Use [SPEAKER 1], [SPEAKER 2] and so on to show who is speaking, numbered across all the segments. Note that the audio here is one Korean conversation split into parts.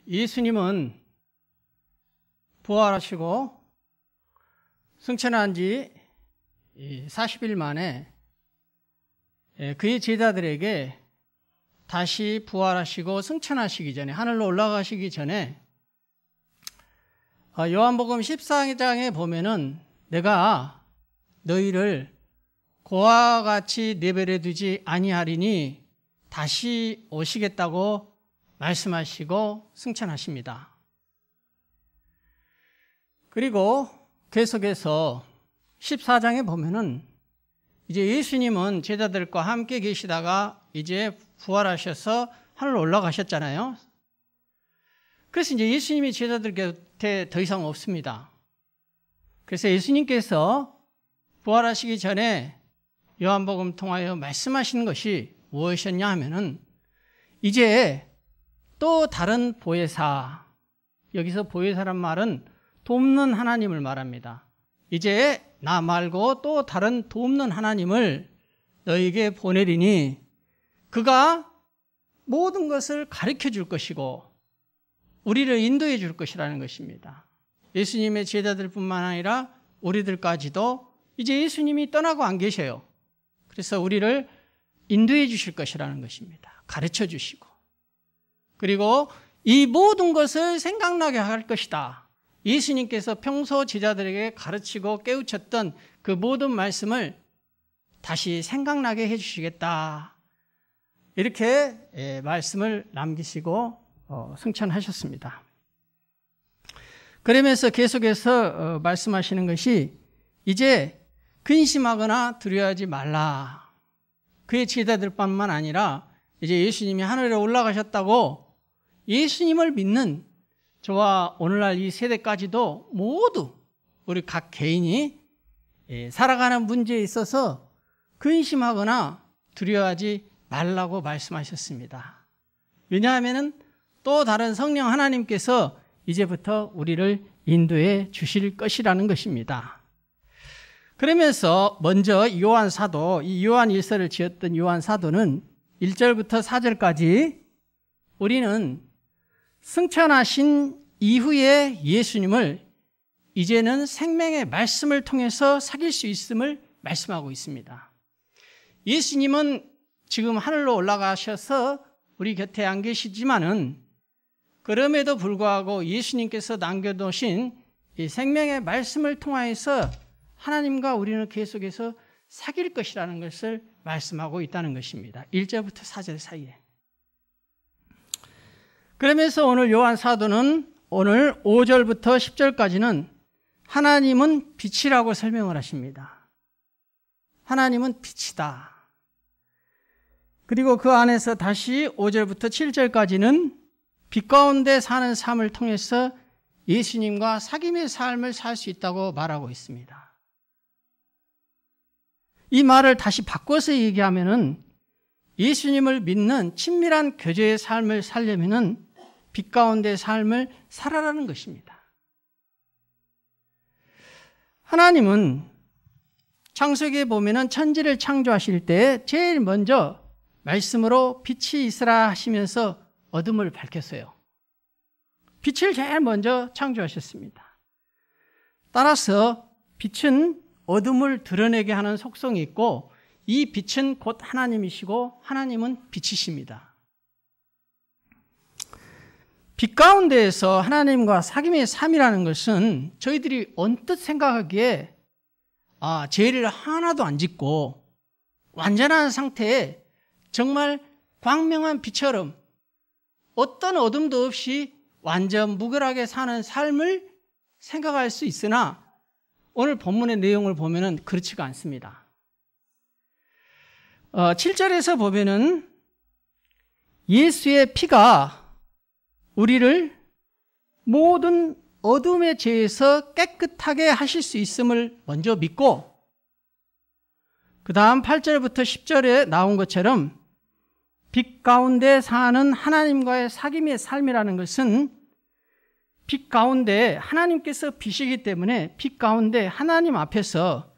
[SPEAKER 1] 예수님은 부활하시고 승천한 지 40일 만에 그의 제자들에게 다시 부활하시고 승천하시기 전에, 하늘로 올라가시기 전에 요한복음 14장에 보면은 내가 너희를 고와 같이 내버려 두지 아니하리니 다시 오시겠다고 말씀하시고 승천하십니다. 그리고 계속해서 14장에 보면은 이제 예수님은 제자들과 함께 계시다가 이제 부활하셔서 하늘로 올라가셨잖아요. 그래서 이제 예수님이 제자들 곁에 더 이상 없습니다. 그래서 예수님께서 부활하시기 전에 요한복음 통하여 말씀하시는 것이 무엇이었냐 하면은 이제 또 다른 보혜사, 여기서 보혜사란 말은 돕는 하나님을 말합니다. 이제 나 말고 또 다른 돕는 하나님을 너에게 보내리니 그가 모든 것을 가르쳐 줄 것이고 우리를 인도해 줄 것이라는 것입니다. 예수님의 제자들뿐만 아니라 우리들까지도 이제 예수님이 떠나고 안 계셔요. 그래서 우리를 인도해 주실 것이라는 것입니다. 가르쳐 주시고. 그리고 이 모든 것을 생각나게 할 것이다. 예수님께서 평소 제자들에게 가르치고 깨우쳤던 그 모든 말씀을 다시 생각나게 해 주시겠다. 이렇게 말씀을 남기시고 승천하셨습니다. 그러면서 계속해서 말씀하시는 것이 이제 근심하거나 두려워하지 말라. 그의 제자들뿐만 아니라 이제 예수님이 하늘에 올라가셨다고 예수님을 믿는 저와 오늘날 이 세대까지도 모두 우리 각 개인이 살아가는 문제에 있어서 근심하거나 두려워하지 말라고 말씀하셨습니다. 왜냐하면 또 다른 성령 하나님께서 이제부터 우리를 인도해 주실 것이라는 것입니다. 그러면서 먼저 요한 사도, 이 요한 일서를 지었던 요한 사도는 1절부터 4절까지 우리는 승천하신 이후에 예수님을 이제는 생명의 말씀을 통해서 사귈 수 있음을 말씀하고 있습니다. 예수님은 지금 하늘로 올라가셔서 우리 곁에 안 계시지만은 그럼에도 불구하고 예수님께서 남겨두신 이 생명의 말씀을 통하여서 하나님과 우리는 계속해서 사귈 것이라는 것을 말씀하고 있다는 것입니다. 1절부터 4절 사이에. 그러면서 오늘 요한 사도는 오늘 5절부터 10절까지는 하나님은 빛이라고 설명을 하십니다. 하나님은 빛이다. 그리고 그 안에서 다시 5절부터 7절까지는 빛 가운데 사는 삶을 통해서 예수님과 사귐의 삶을 살 수 있다고 말하고 있습니다. 이 말을 다시 바꿔서 얘기하면은 예수님을 믿는 친밀한 교제의 삶을 살려면은 빛 가운데 삶을 살아라는 것입니다. 하나님은 창세기에 보면은 천지를 창조하실 때 제일 먼저 말씀으로 빛이 있으라 하시면서 어둠을 밝혔어요. 빛을 제일 먼저 창조하셨습니다. 따라서 빛은 어둠을 드러내게 하는 속성이 있고 이 빛은 곧 하나님이시고 하나님은 빛이십니다. 빛 가운데에서 하나님과 사귐의 삶이라는 것은 저희들이 언뜻 생각하기에 죄를 하나도 안 짓고 완전한 상태에 정말 광명한 빛처럼 어떤 어둠도 없이 완전 무결하게 사는 삶을 생각할 수 있으나 오늘 본문의 내용을 보면은 그렇지가 않습니다. 7절에서 보면은 예수의 피가 우리를 모든 어둠의 죄에서 깨끗하게 하실 수 있음을 먼저 믿고 그 다음 8절부터 10절에 나온 것처럼 빛 가운데 사는 하나님과의 사귐의 삶이라는 것은 빛 가운데 하나님께서 빛이기 때문에 빛 가운데 하나님 앞에서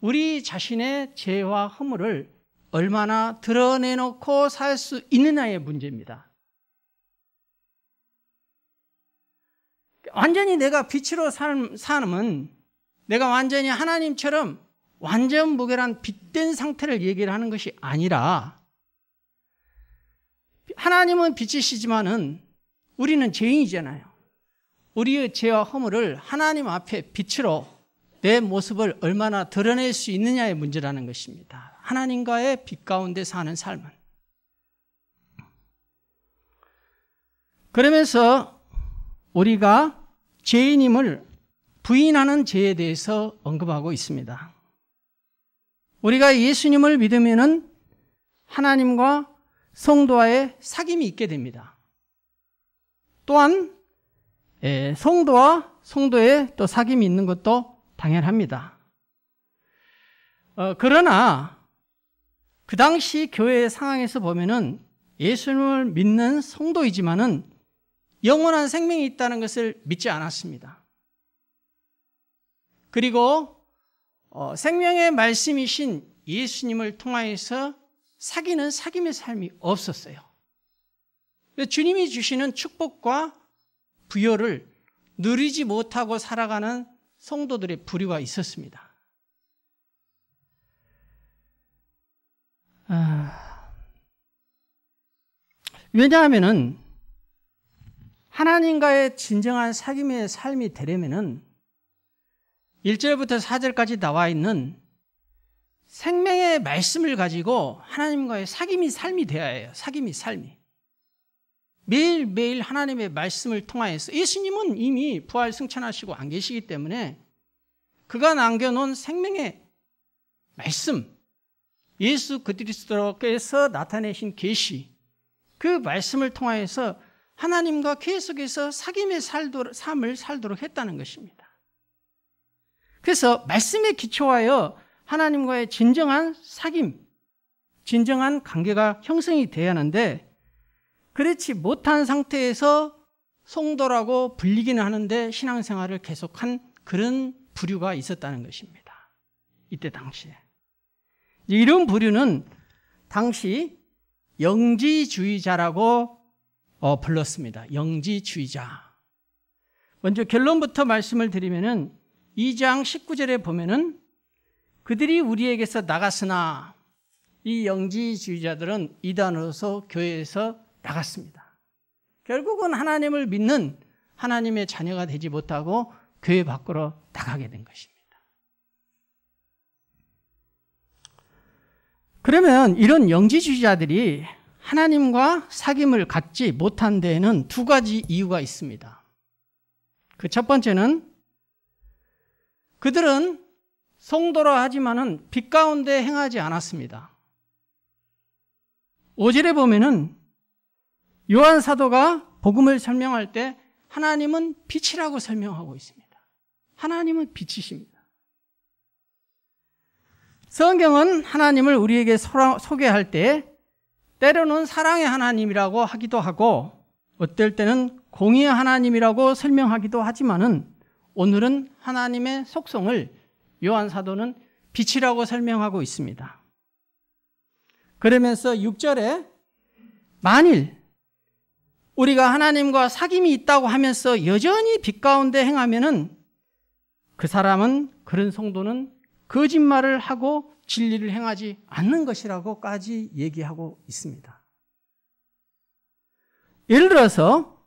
[SPEAKER 1] 우리 자신의 죄와 허물을 얼마나 드러내놓고 살 수 있느냐의 문제입니다. 완전히 내가 빛으로 사는 내가 완전히 하나님처럼 완전 무결한 빛된 상태를 얘기를 하는 것이 아니라 하나님은 빛이시지만은 우리는 죄인이잖아요. 우리의 죄와 허물을 하나님 앞에 빛으로 내 모습을 얼마나 드러낼 수 있느냐의 문제라는 것입니다. 하나님과의 빛 가운데 사는 삶은. 그러면서 우리가 죄인임을 부인하는 죄에 대해서 언급하고 있습니다. 우리가 예수님을 믿으면은 하나님과 성도와의 사귐이 있게 됩니다. 또한 성도와 성도의 또 사귐이 있는 것도 당연합니다. 그러나 그 당시 교회의 상황에서 보면은 예수님을 믿는 성도이지만은 영원한 생명이 있다는 것을 믿지 않았습니다. 그리고 생명의 말씀이신 예수님을 통하여서 사귀는 사귐의 삶이 없었어요. 주님이 주시는 축복과 부여를 누리지 못하고 살아가는 성도들의 부류가 있었습니다. 왜냐하면은 하나님과의 진정한 사귐의 삶이 되려면은 1절부터 4절까지 나와 있는 생명의 말씀을 가지고 하나님과의 사귐이 삶이 되어야 해요. 사귐이 삶이. 매일매일 하나님의 말씀을 통하여서 예수님은 이미 부활 승천하시고 안 계시기 때문에 그가 남겨놓은 생명의 말씀, 예수 그리스도께서 나타내신 계시, 그 말씀을 통하여서 하나님과 계속해서 사귐의 삶을 살도록 했다는 것입니다. 그래서 말씀에 기초하여 하나님과의 진정한 사귐, 진정한 관계가 형성이 돼야 하는데 그렇지 못한 상태에서 성도라고 불리기는 하는데 신앙생활을 계속한 그런 부류가 있었다는 것입니다. 이때 당시에. 이런 부류는 당시 영지주의자라고 불렀습니다. 영지주의자. 먼저 결론부터 말씀을 드리면은 2장 19절에 보면은 그들이 우리에게서 나갔으나 이 영지주의자들은 이단으로서 교회에서 나갔습니다. 결국은 하나님을 믿는 하나님의 자녀가 되지 못하고 교회 밖으로 나가게 된 것입니다. 그러면 이런 영지주의자들이 하나님과 사귐을 갖지 못한 데에는 두 가지 이유가 있습니다. 그 첫 번째는 그들은 성도라 하지만은 빛 가운데 행하지 않았습니다. 5절에 보면은 요한 사도가 복음을 설명할 때 하나님은 빛이라고 설명하고 있습니다. 하나님은 빛이십니다. 성경은 하나님을 우리에게 소개할 때 때로는 사랑의 하나님이라고 하기도 하고 어떨 때는 공의의 하나님이라고 설명하기도 하지만은 오늘은 하나님의 속성을 요한 사도는 빛이라고 설명하고 있습니다. 그러면서 6절에 만일 우리가 하나님과 사귐이 있다고 하면서 여전히 빛 가운데 행하면은 그 사람은, 그런 성도는 거짓말을 하고 진리를 행하지 않는 것이라고까지 얘기하고 있습니다. 예를 들어서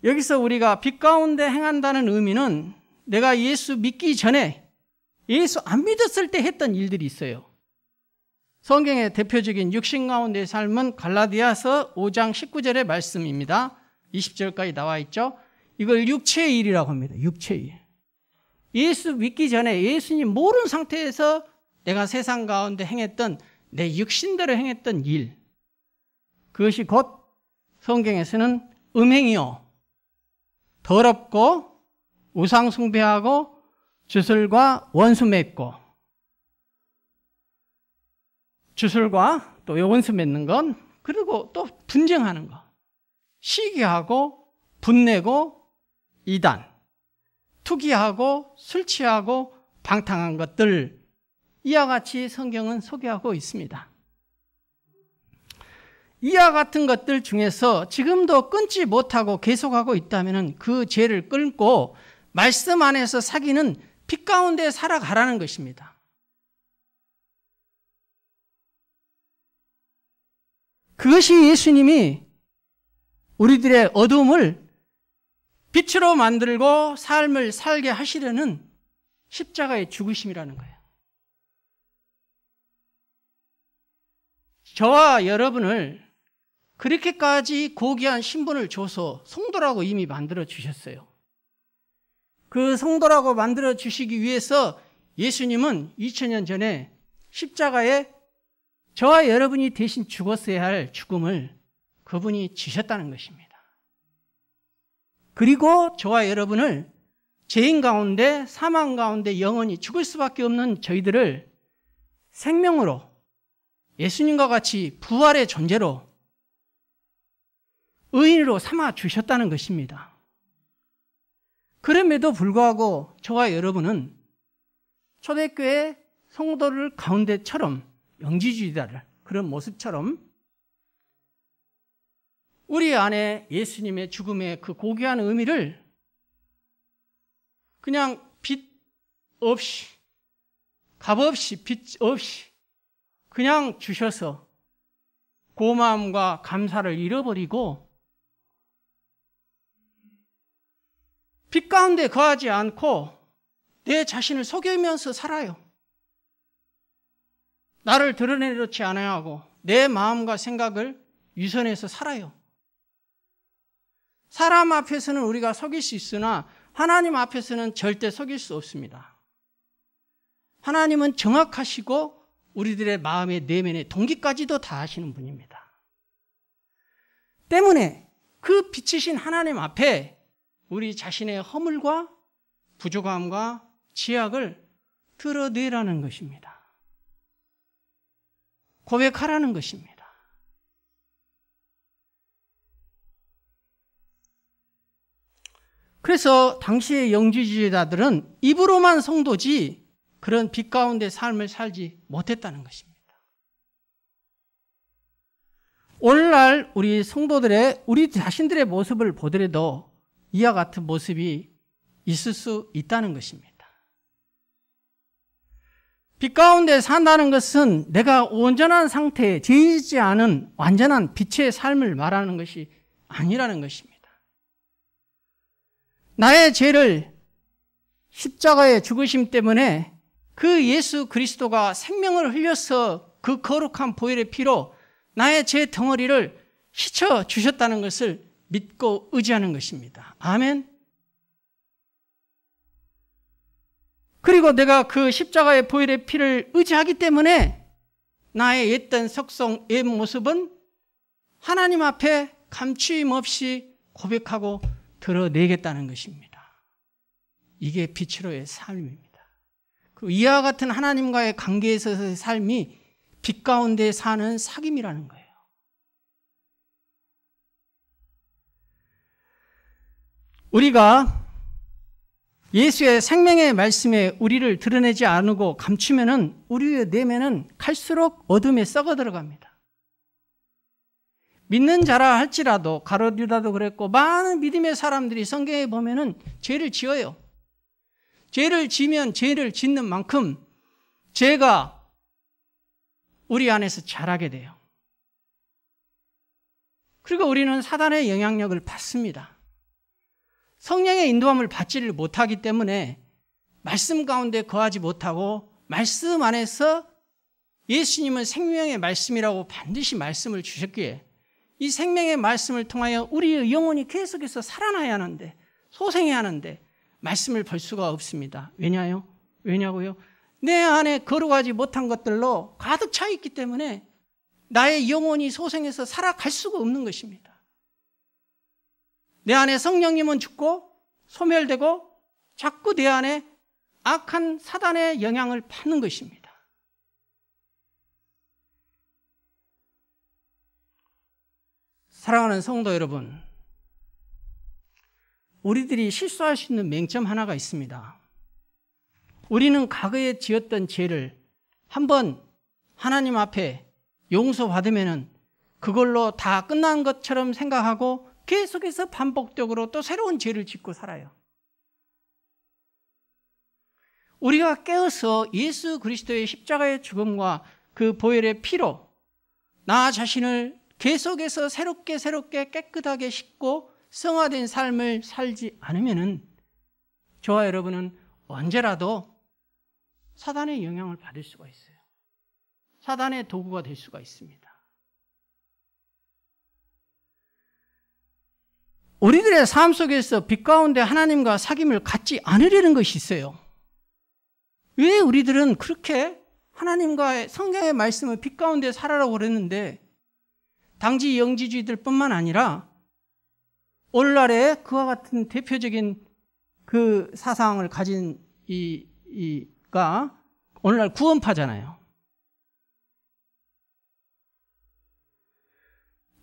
[SPEAKER 1] 여기서 우리가 빛 가운데 행한다는 의미는 내가 예수 믿기 전에 예수 안 믿었을 때 했던 일들이 있어요. 성경의 대표적인 육신 가운데의 삶은 갈라디아서 5장 19절의 말씀입니다. 20절까지 나와 있죠. 이걸 육체의 일이라고 합니다. 육체의 일. 예수 믿기 전에 예수님 모르는 상태에서 내가 세상 가운데 행했던 내 육신대로 행했던 일, 그것이 곧 성경에서는 음행이요, 더럽고 우상 숭배하고 주술과 원수 맺고, 주술과 또 원수 맺는 건, 그리고 또 분쟁하는 거, 시기하고 분내고 이단, 투기하고 술 취하고 방탕한 것들, 이와 같이 성경은 소개하고 있습니다. 이와 같은 것들 중에서 지금도 끊지 못하고 계속하고 있다면 그 죄를 끊고 말씀 안에서 사귀는 빛 가운데 살아가라는 것입니다. 그것이 예수님이 우리들의 어두움을 빛으로 만들고 삶을 살게 하시려는 십자가의 죽으심이라는 거예요. 저와 여러분을 그렇게까지 고귀한 신분을 줘서 성도라고 이미 만들어 주셨어요. 그 성도라고 만들어 주시기 위해서 예수님은 2000년 전에 십자가에 저와 여러분이 대신 죽었어야 할 죽음을 그분이 지셨다는 것입니다. 그리고 저와 여러분을 죄인 가운데 사망 가운데 영원히 죽을 수밖에 없는 저희들을 생명으로 예수님과 같이 부활의 존재로 의인으로 삼아 주셨다는 것입니다. 그럼에도 불구하고 저와 여러분은 초대교회 성도들 가운데처럼 영지주의자들 그런 모습처럼 우리 안에 예수님의 죽음의 그 고귀한 의미를 그냥 빛 없이 값 없이 빛 없이 그냥 주셔서 고마움과 감사를 잃어버리고 빛 가운데 거하지 않고 내 자신을 속이면서 살아요. 나를 드러내놓지 않아야 하고 내 마음과 생각을 위선해서 살아요. 사람 앞에서는 우리가 속일 수 있으나 하나님 앞에서는 절대 속일 수 없습니다. 하나님은 정확하시고 우리들의 마음의 내면의 동기까지도 다 아시는 분입니다. 때문에 그 빛이신 하나님 앞에 우리 자신의 허물과 부족함과 죄악을 드러내라는 것입니다. 고백하라는 것입니다. 그래서 당시의 영지주의자들은 입으로만 성도지 그런 빛 가운데 삶을 살지 못했다는 것입니다. 오늘날 우리 성도들의 우리 자신들의 모습을 보더라도 이와 같은 모습이 있을 수 있다는 것입니다. 빛 가운데 산다는 것은 내가 온전한 상태에 죄짓지 않은 완전한 빛의 삶을 말하는 것이 아니라는 것입니다. 나의 죄를 십자가의 죽으심 때문에 그 예수 그리스도가 생명을 흘려서 그 거룩한 보혈의 피로 나의 죄 덩어리를 씻어 주셨다는 것을 믿고 의지하는 것입니다. 아멘. 그리고 내가 그 십자가의 보혈의 피를 의지하기 때문에 나의 옛된 속성, 옛 모습은 하나님 앞에 감추임 없이 고백하고 드러내겠다는 것입니다. 이게 빛으로의 삶입니다. 그리고 이와 같은 하나님과의 관계에서의 삶이 빛 가운데 사는 사귐이라는 거예요. 우리가 예수의 생명의 말씀에 우리를 드러내지 않고 감추면은 우리의 내면은 갈수록 어둠에 썩어 들어갑니다. 믿는 자라 할지라도 가룟 유다도 그랬고 많은 믿음의 사람들이 성경에 보면은 죄를 지어요. 죄를 지면 죄를 짓는 만큼 죄가 우리 안에서 자라게 돼요. 그리고 우리는 사단의 영향력을 받습니다. 성령의 인도함을 받지를 못하기 때문에 말씀 가운데 거하지 못하고 말씀 안에서 예수님은 생명의 말씀이라고 반드시 말씀을 주셨기에 이 생명의 말씀을 통하여 우리의 영혼이 계속해서 살아나야 하는데 소생해야 하는데 말씀을 볼 수가 없습니다. 왜냐고요? 내 안에 거룩하지 못한 것들로 가득 차 있기 때문에 나의 영혼이 소생해서 살아갈 수가 없는 것입니다. 내 안에 성령님은 죽고 소멸되고 자꾸 내 안에 악한 사단의 영향을 받는 것입니다. 사랑하는 성도 여러분, 우리들이 실수할 수 있는 맹점 하나가 있습니다. 우리는 과거에 지었던 죄를 한번 하나님 앞에 용서받으면 그걸로 다 끝난 것처럼 생각하고 계속해서 반복적으로 또 새로운 죄를 짓고 살아요. 우리가 깨어서 예수 그리스도의 십자가의 죽음과 그 보혈의 피로 나 자신을 계속해서 새롭게 깨끗하게 씻고 성화된 삶을 살지 않으면은 저와 여러분은 언제라도 사단의 영향을 받을 수가 있어요. 사단의 도구가 될 수가 있습니다. 우리들의 삶 속에서 빛 가운데 하나님과 사귐을 갖지 않으려는 것이 있어요. 왜 우리들은 그렇게 하나님과 성경의 말씀을 빛 가운데 살아라고 그랬는데 당시 영지주의들뿐만 아니라 오늘날에 그와 같은 대표적인 그 사상을 가진 이가 오늘날 구원파잖아요.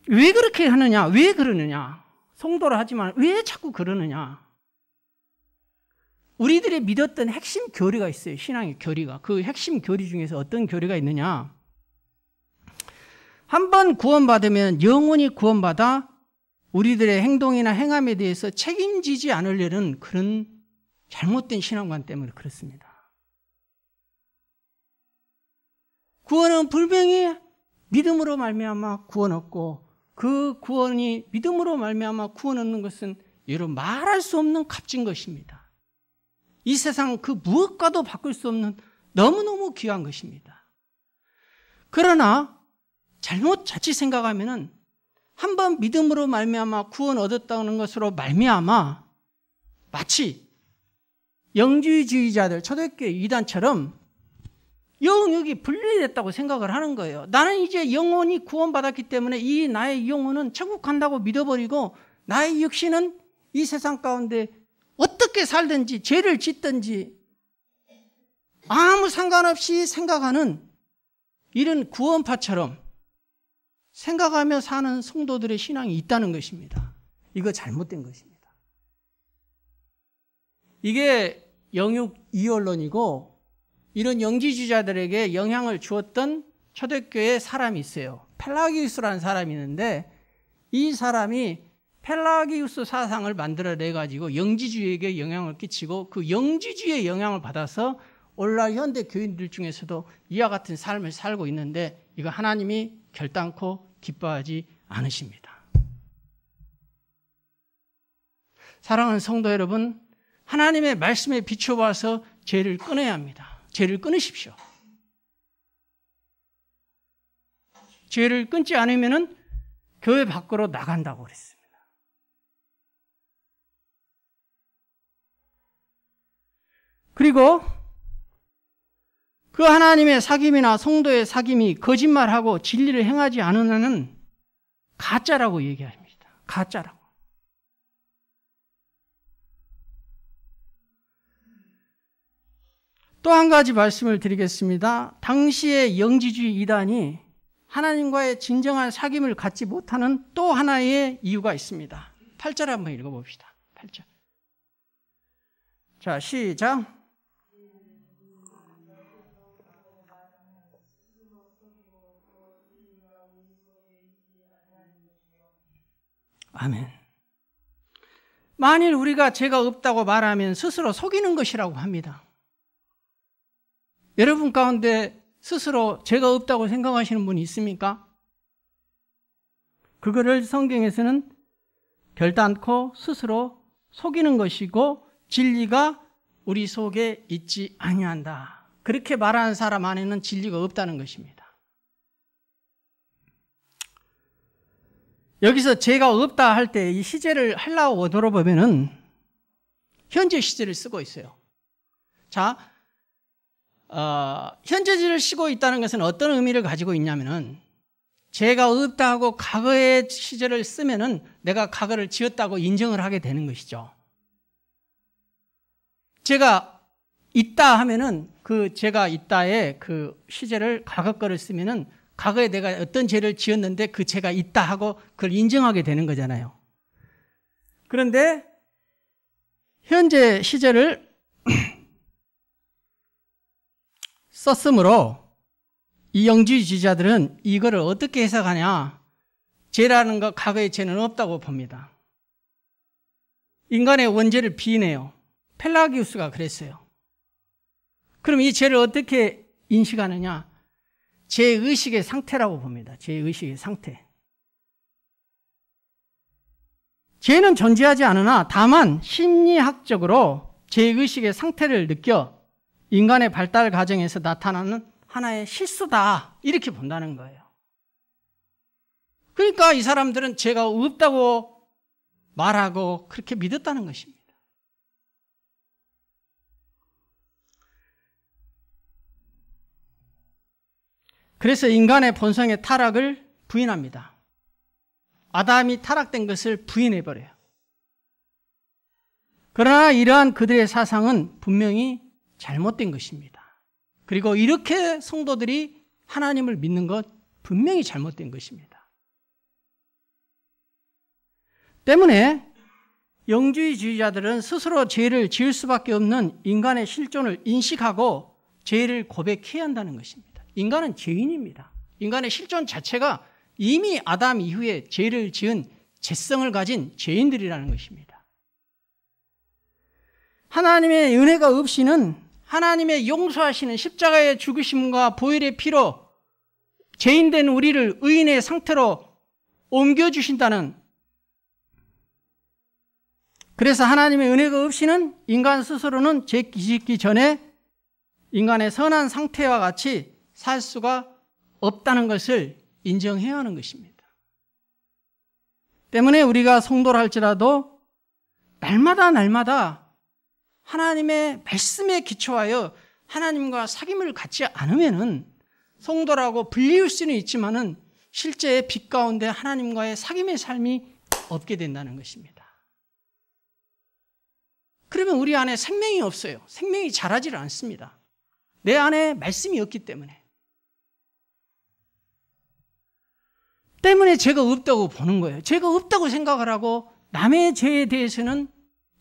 [SPEAKER 1] 왜 그렇게 하느냐? 왜 그러느냐? 성도를 하지만 왜 자꾸 그러느냐? 우리들이 믿었던 핵심 교리가 있어요. 신앙의 교리가. 그 핵심 교리 중에서 어떤 교리가 있느냐? 한 번 구원받으면 영원히 구원받아 우리들의 행동이나 행함에 대해서 책임지지 않으려는 그런 잘못된 신앙관 때문에 그렇습니다. 구원은 분명히 믿음으로 말미암아 구원 얻고 그 구원이 믿음으로 말미암아 구원 얻는 것은 여러분 말할 수 없는 값진 것입니다. 이 세상 그 무엇과도 바꿀 수 없는 너무너무 귀한 것입니다. 그러나 자칫 생각하면은 한 번 믿음으로 말미암아 구원 얻었다는 것으로 말미암아 마치 영주주의자들 초대교회 이단처럼 영역이 분리됐다고 생각을 하는 거예요. 나는 이제 영혼이 구원받았기 때문에 이 나의 영혼은 천국 간다고 믿어버리고 나의 육신은 이 세상 가운데 어떻게 살든지 죄를 짓든지 아무 상관없이 생각하는 이런 구원파처럼 생각하며 사는 성도들의 신앙이 있다는 것입니다. 이거 잘못된 것입니다. 이게 영육 이원론이고 이런 영지주의자들에게 영향을 주었던 초대교회에 사람이 있어요. 펠라기우스라는 사람이 있는데 이 사람이 펠라기우스 사상을 만들어내가지고 영지주의에게 영향을 끼치고 그 영지주의의 영향을 받아서 오늘날 현대 교인들 중에서도 이와 같은 삶을 살고 있는데 이거 하나님이 결단코 기뻐하지 않으십니다. 사랑하는 성도 여러분, 하나님의 말씀에 비춰봐서 죄를 끊어야 합니다. 죄를 끊으십시오. 죄를 끊지 않으면 교회 밖으로 나간다고 그랬습니다. 그리고 그 하나님의 사귐이나 성도의 사귐이 거짓말하고 진리를 행하지 않은 한은 가짜라고 얘기합니다. 가짜라고. 또 한 가지 말씀을 드리겠습니다. 당시의 영지주의 이단이 하나님과의 진정한 사귐을 갖지 못하는 또 하나의 이유가 있습니다. 8절 한번 읽어봅시다. 8절. 자, 시작. 아멘. 만일 우리가 죄가 없다고 말하면 스스로 속이는 것이라고 합니다. 여러분 가운데 스스로 죄가 없다고 생각하시는 분이 있습니까? 그거를 성경에서는 결단코 스스로 속이는 것이고 진리가 우리 속에 있지 아니한다. 그렇게 말하는 사람 안에는 진리가 없다는 것입니다. 여기서 죄가 없다 할 때 이 시제를 헬라어 원어로 보면은 현재 시제를 쓰고 있어요. 자, 현재지를 쓰고 있다는 것은 어떤 의미를 가지고 있냐면은 죄가 없다 하고 과거의 시제를 쓰면은 내가 과거를 지었다고 인정을 하게 되는 것이죠. 죄가 있다 하면은 그 죄가 있다의 그 시제를 과거 거를 쓰면은 과거에 내가 어떤 죄를 지었는데 그 죄가 있다 하고 그걸 인정하게 되는 거잖아요. 그런데 현재 시제를 썼으므로 이 영지주의자들은 이거를 어떻게 해석하냐? 죄라는 것, 과거의 죄는 없다고 봅니다. 인간의 원죄를 비인해요. 펠라기우스가 그랬어요. 그럼 이 죄를 어떻게 인식하느냐? 죄의식의 상태라고 봅니다. 죄의식의 상태. 죄는 존재하지 않으나 다만 심리학적으로 죄의식의 상태를 느껴 인간의 발달 과정에서 나타나는 하나의 실수다, 이렇게 본다는 거예요. 그러니까 이 사람들은 죄가 없다고 말하고 그렇게 믿었다는 것입니다. 그래서 인간의 본성의 타락을 부인합니다. 아담이 타락된 것을 부인해버려요. 그러나 이러한 그들의 사상은 분명히 잘못된 것입니다. 그리고 이렇게 성도들이 하나님을 믿는 것 분명히 잘못된 것입니다. 때문에 영주의주의자들은 스스로 죄를 지을 수밖에 없는 인간의 실존을 인식하고 죄를 고백해야 한다는 것입니다. 인간은 죄인입니다. 인간의 실존 자체가 이미 아담 이후에 죄를 지은 죄성을 가진 죄인들이라는 것입니다. 하나님의 은혜가 없이는 하나님의 용서하시는 십자가의 죽으심과 보혈의 피로 죄인된 우리를 의인의 상태로 옮겨주신다는, 그래서 하나님의 은혜가 없이는 인간 스스로는 죄 짓기 전에 인간의 선한 상태와 같이 살 수가 없다는 것을 인정해야 하는 것입니다. 때문에 우리가 성도를 할지라도 날마다 하나님의 말씀에 기초하여 하나님과 사귐을 갖지 않으면은 성도라고 불리울 수는 있지만은 실제 빛 가운데 하나님과의 사귐의 삶이 없게 된다는 것입니다. 그러면 우리 안에 생명이 없어요. 생명이 자라지를 않습니다. 내 안에 말씀이 없기 때문에 죄가 없다고 보는 거예요. 죄가 없다고 생각을 하고 남의 죄에 대해서는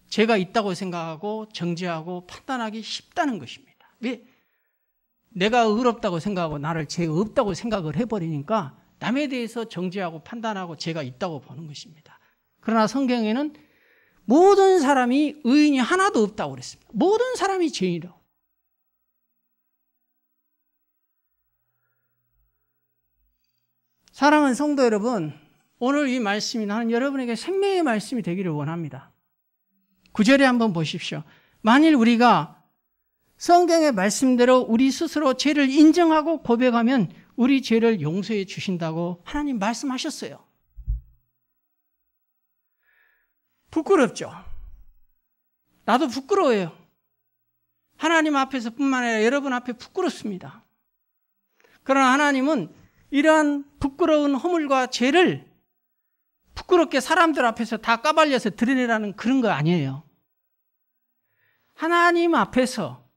[SPEAKER 1] 죄가 있다고 생각하고 정죄하고 판단하기 쉽다는 것입니다. 왜? 내가 의롭다고 생각하고 나를 죄 없다고 생각을 해버리니까 남에 대해서 정죄하고 판단하고 죄가 있다고 보는 것입니다. 그러나 성경에는 모든 사람이 의인이 하나도 없다고 그랬습니다. 모든 사람이 죄인이라고. 사랑하는 성도 여러분, 오늘 이 말씀이 나는 여러분에게 생명의 말씀이 되기를 원합니다. 9절에 한번 보십시오. 만일 우리가 성경의 말씀대로 우리 스스로 죄를 인정하고 고백하면 우리 죄를 용서해 주신다고 하나님 말씀하셨어요. 부끄럽죠? 나도 부끄러워요. 하나님 앞에서 뿐만 아니라 여러분 앞에 부끄럽습니다. 그러나 하나님은 이러한 부끄러운 허물과 죄를 부끄럽게 사람들 앞에서 다 까발려서 드러내라는 그런 거 아니에요. 하나님 앞에서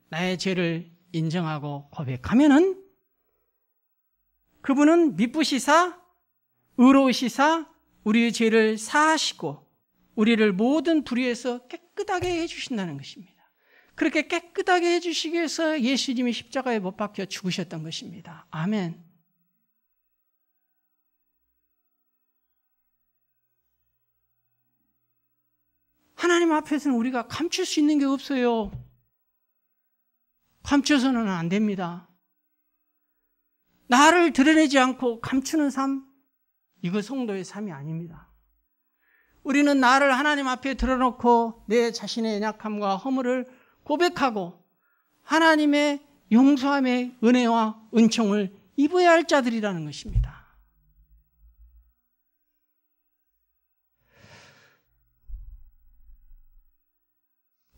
[SPEAKER 1] 나의 죄를 인정하고 고백하면은 그분은 미쁘시사 의로우시사 우리의 죄를 사하시고 우리를 모든 불의에서 깨끗하게 해주신다는 것입니다. 그렇게 깨끗하게 해주시기 위해서 예수님이 십자가에 못 박혀 죽으셨던 것입니다. 아멘. 하나님 앞에서는 우리가 감출 수 있는 게 없어요. 감춰서는 안 됩니다. 나를 드러내지 않고 감추는 삶, 이거 성도의 삶이 아닙니다. 우리는 나를 하나님 앞에 드러놓고 내 자신의 연약함과 허물을 고백하고 하나님의 용서함의 은혜와 은총을 입어야 할 자들이라는 것입니다.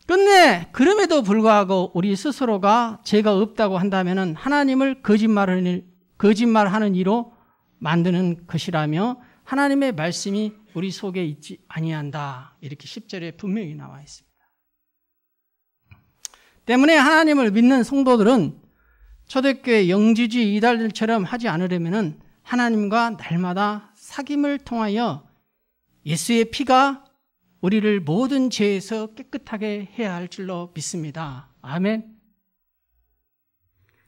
[SPEAKER 1] 끝내 그럼에도 불구하고 우리 스스로가 죄가 없다고 한다면 하나님을 거짓말하는 이로 만드는 것이라며 하나님의 말씀이 우리 속에 있지 아니한다. 이렇게 10절에 분명히 나와 있습니다. 때문에 하나님을 믿는 성도들은 초대교회 영지주의 이달들처럼 하지 않으려면 하나님과 날마다 사귐을 통하여 예수의 피가 우리를 모든 죄에서 깨끗하게 해야 할 줄로 믿습니다. 아멘.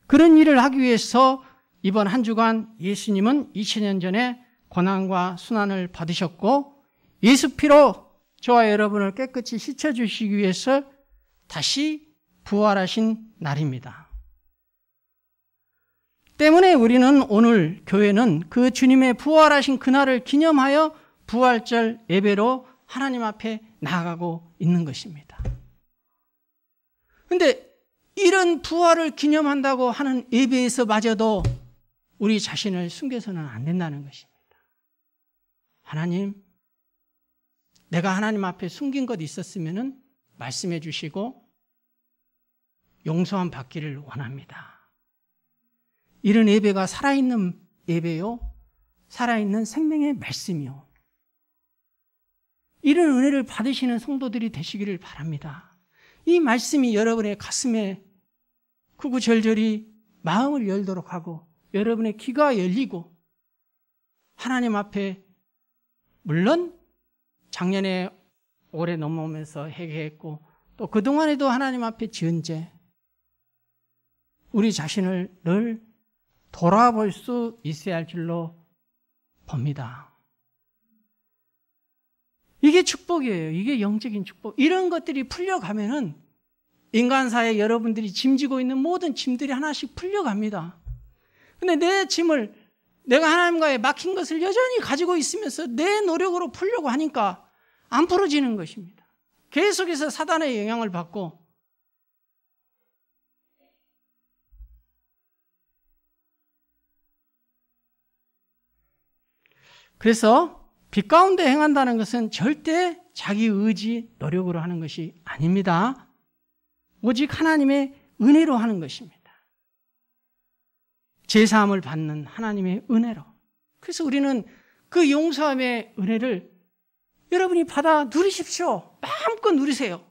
[SPEAKER 1] 그런 일을 하기 위해서 이번 한 주간 예수님은 2000년 전에 고난과 순환을 받으셨고 예수 피로 저와 여러분을 깨끗이 씻어주시기 위해서 다시 부활하신 날입니다. 때문에 우리는 오늘 교회는 그 주님의 부활하신 그날을 기념하여 부활절 예배로 하나님 앞에 나아가고 있는 것입니다. 그런데 이런 부활을 기념한다고 하는 예배에서마저도 우리 자신을 숨겨서는 안 된다는 것입니다. 하나님, 내가 하나님 앞에 숨긴 것 있었으면 말씀해 주시고 용서함 받기를 원합니다. 이런 예배가 살아있는 예배요, 살아있는 생명의 말씀이요. 이런 은혜를 받으시는 성도들이 되시기를 바랍니다. 이 말씀이 여러분의 가슴에 구구절절히 마음을 열도록 하고 여러분의 귀가 열리고 하나님 앞에 물론 작년에 올해 넘어오면서 회개했고 또 그동안에도 하나님 앞에 지은 죄 우리 자신을 늘 돌아볼 수 있어야 할 줄로 봅니다. 이게 축복이에요. 이게 영적인 축복. 이런 것들이 풀려가면은 인간사에 여러분들이 짐지고 있는 모든 짐들이 하나씩 풀려갑니다. 근데 내 짐을 내가 하나님과의 막힌 것을 여전히 가지고 있으면서 내 노력으로 풀려고 하니까 안 풀어지는 것입니다. 계속해서 사단의 영향을 받고 그래서 빛 가운데 행한다는 것은 절대 자기 의지, 노력으로 하는 것이 아닙니다. 오직 하나님의 은혜로 하는 것입니다. 제사함을 받는 하나님의 은혜로. 그래서 우리는 그 용서함의 은혜를 여러분이 받아 누리십시오. 마음껏 누리세요.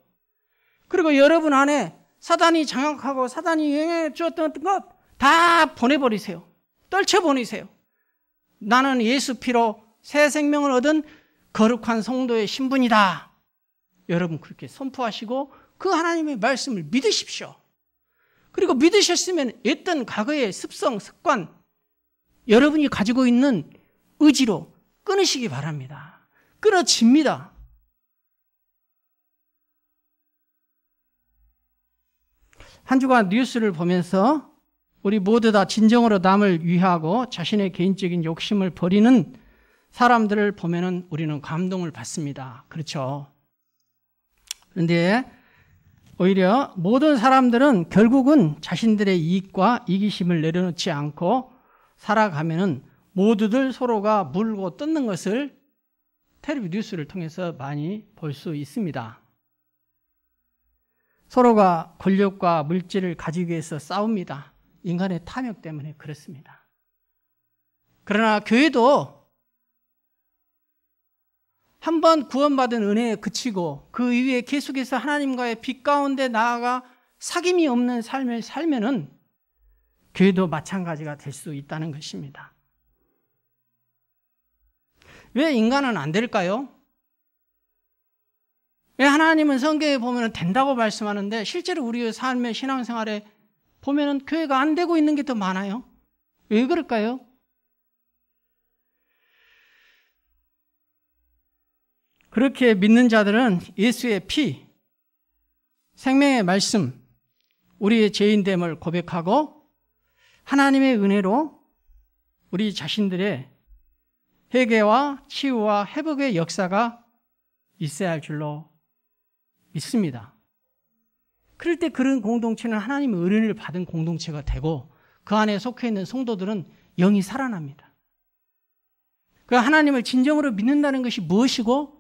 [SPEAKER 1] 그리고 여러분 안에 사단이 장악하고 사단이 영향해 주었던 것 다 보내버리세요. 떨쳐버리세요. 나는 예수 피로 새 생명을 얻은 거룩한 성도의 신분이다. 여러분 그렇게 선포하시고 그 하나님의 말씀을 믿으십시오. 그리고 믿으셨으면 어떤 과거의 습성, 습관, 여러분이 가지고 있는 의지로 끊으시기 바랍니다. 끊어집니다. 한 주간 뉴스를 보면서 우리 모두 다 진정으로 남을 위하고 자신의 개인적인 욕심을 버리는 사람들을 보면은 우리는 감동을 받습니다. 그렇죠? 그런데 오히려 모든 사람들은 결국은 자신들의 이익과 이기심을 내려놓지 않고 살아가면은 모두들 서로가 물고 뜯는 것을 텔레비 뉴스를 통해서 많이 볼 수 있습니다. 서로가 권력과 물질을 가지기 위해서 싸웁니다. 인간의 탐욕 때문에 그렇습니다. 그러나 교회도 한번 구원받은 은혜에 그치고 그 이후에 계속해서 하나님과의 빛 가운데 나아가 사귐이 없는 삶을 살면은 교회도 마찬가지가 될 수 있다는 것입니다. 왜 인간은 안 될까요? 왜 하나님은 성경에 보면 된다고 말씀하는데 실제로 우리의 삶의 신앙생활에 보면 교회가 안 되고 있는 게 더 많아요? 왜 그럴까요? 그렇게 믿는 자들은 예수의 피, 생명의 말씀, 우리의 죄인됨을 고백하고 하나님의 은혜로 우리 자신들의 회개와 치유와 회복의 역사가 있어야 할 줄로 믿습니다. 그럴 때 그런 공동체는 하나님의 은혜를 받은 공동체가 되고 그 안에 속해 있는 성도들은 영이 살아납니다. 그 하나님을 진정으로 믿는다는 것이 무엇이고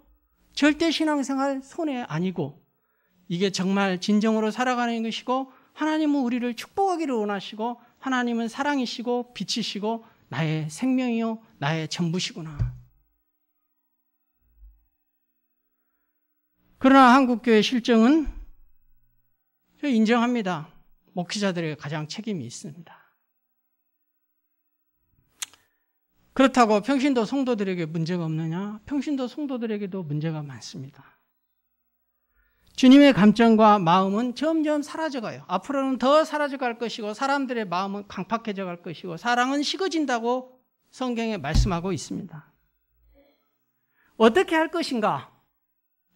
[SPEAKER 1] 절대 신앙생활 손해 아니고 이게 정말 진정으로 살아가는 것이고 하나님은 우리를 축복하기를 원하시고 하나님은 사랑이시고 빛이시고 나의 생명이요 나의 전부시구나. 그러나 한국교회 실정은 저 인정합니다. 목회자들에게 가장 책임이 있습니다. 그렇다고 평신도 성도들에게 문제가 없느냐? 평신도 성도들에게도 문제가 많습니다. 주님의 감정과 마음은 점점 사라져가요. 앞으로는 더 사라져갈 것이고 사람들의 마음은 강팍해져 갈 것이고 사랑은 식어진다고 성경에 말씀하고 있습니다. 어떻게 할 것인가?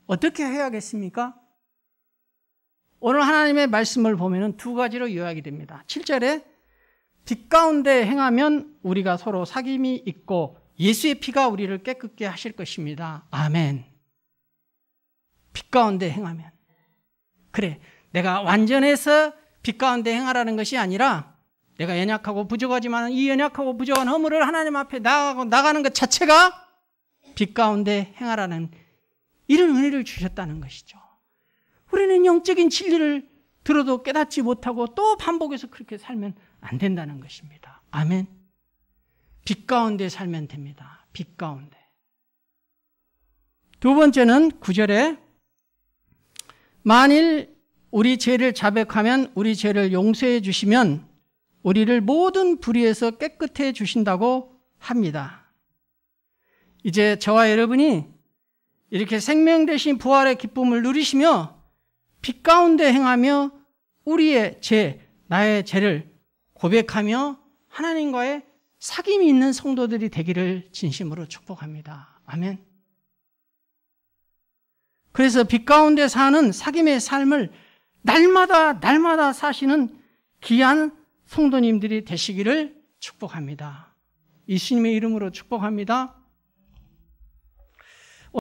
[SPEAKER 1] 어떻게 해야겠습니까? 오늘 하나님의 말씀을 보면 두 가지로 요약이 됩니다. 7절에 빛 가운데 행하면 우리가 서로 사귐이 있고 예수의 피가 우리를 깨끗게 하실 것입니다. 아멘. 빛 가운데 행하면. 그래, 내가 완전해서 빛 가운데 행하라는 것이 아니라 내가 연약하고 부족하지만 이 연약하고 부족한 허물을 하나님 앞에 나가는 것 자체가 빛 가운데 행하라는 이런 은혜를 주셨다는 것이죠. 우리는 영적인 진리를 들어도 깨닫지 못하고 또 반복해서 그렇게 살면 안 된다는 것입니다. 아멘. 빛 가운데 살면 됩니다. 빛 가운데. 두 번째는 9절에 만일 우리 죄를 자백하면 우리 죄를 용서해 주시면 우리를 모든 불의에서 깨끗해 주신다고 합니다. 이제 저와 여러분이 이렇게 생명 되신 부활의 기쁨을 누리시며 빛 가운데 행하며 우리의 죄, 나의 죄를 고백하며 하나님과의 사귐이 있는 성도들이 되기를 진심으로 축복합니다. 아멘. 그래서 빛 가운데 사는 사귐의 삶을 날마다 사시는 귀한 성도님들이 되시기를 축복합니다. 예수님의 이름으로 축복합니다.